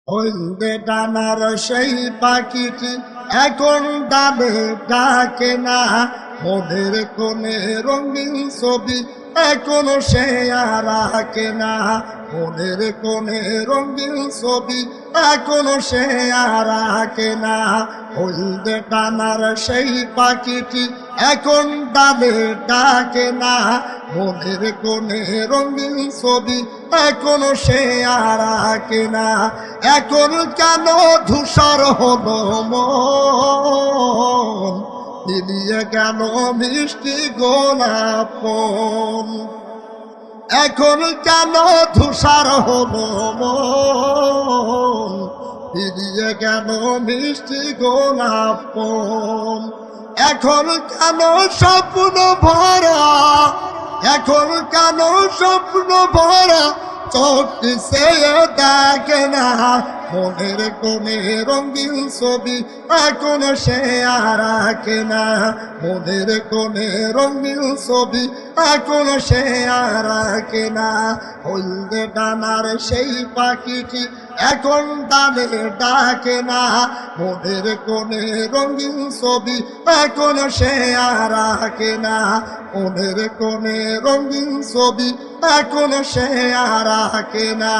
হলদে ডানার সেই পাখিটি এখন ডালে ডাকে না, মনের কোণে রঙিন ছবি এখনো সে আর আঁকে না, মনের কোণে রঙিন ছবি এখনো সে আর আঁকে না। হলদে ডানার সেই পাখিটি এখন ডালে ডাকে না, মনের কোণে রঙিন ছবি এখনো সে আর আঁকে না। এখন কেন ধূসর হলো মন, মিলিয়ে গেল মিষ্টি গোলাপ ফুল। এখন কেন ধূসর হলো মন, মিলিয়ে গেল মিষ্টি গোলাপ ফুল। এখন কেন স্বপ্ন ভরা, এখন কেন স্বপ্ন ভরা চোখটি সে দেখে না, মনের কোণে রঙিন ছবি এখন সে আর আঁকে না, মনের কোণে রঙিন ছবি এখন সে আর আঁকে না। হলদে ডানার সেই পাখিটি এখন ডালে ডাকে না, মনের কোণে রঙিন ছবি এখন সে আর আঁকে না, মনের কোণে রঙিন ছবি এখন সে আর আঁকে না।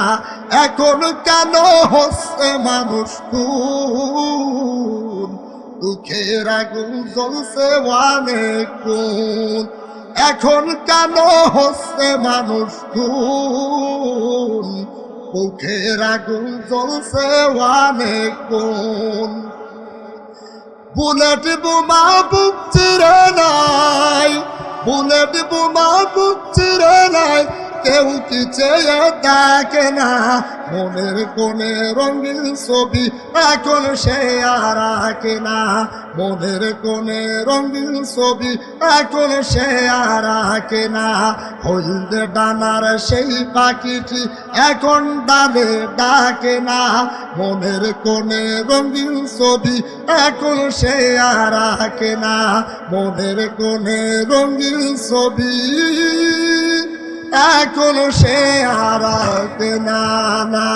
এখন কেন হচ্ছে মানুষ খুন, দুঃখের আগুন জ্বলছে অনেক গুণ। এখন কেন হচ্ছে মানুষ খুন, বুকের আগুন জ্বলছে অনেক গুণ। বুলেট বোমা বুক চিরে নাই, বুলেট বোমা বুক চিরে নাই, কেউ কি চেয়ে দেখে না, মনের কোণে রঙিন ছবি এখন সে আর আঁকে না, মনের কোণে রঙিন ছবি এখন সে আর আঁকে না। হলদে ডানার সেই পাখিটি এখন ডালে ডাকে না, মনের কোণে রঙিন ছবি এখন সে আর আঁকে না, মনের কোণে রঙিন ছবি এখন সে আর আঁকে না। লা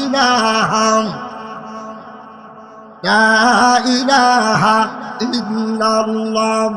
ইলাহা লা ইলাহা ইল্লাল্লাহ।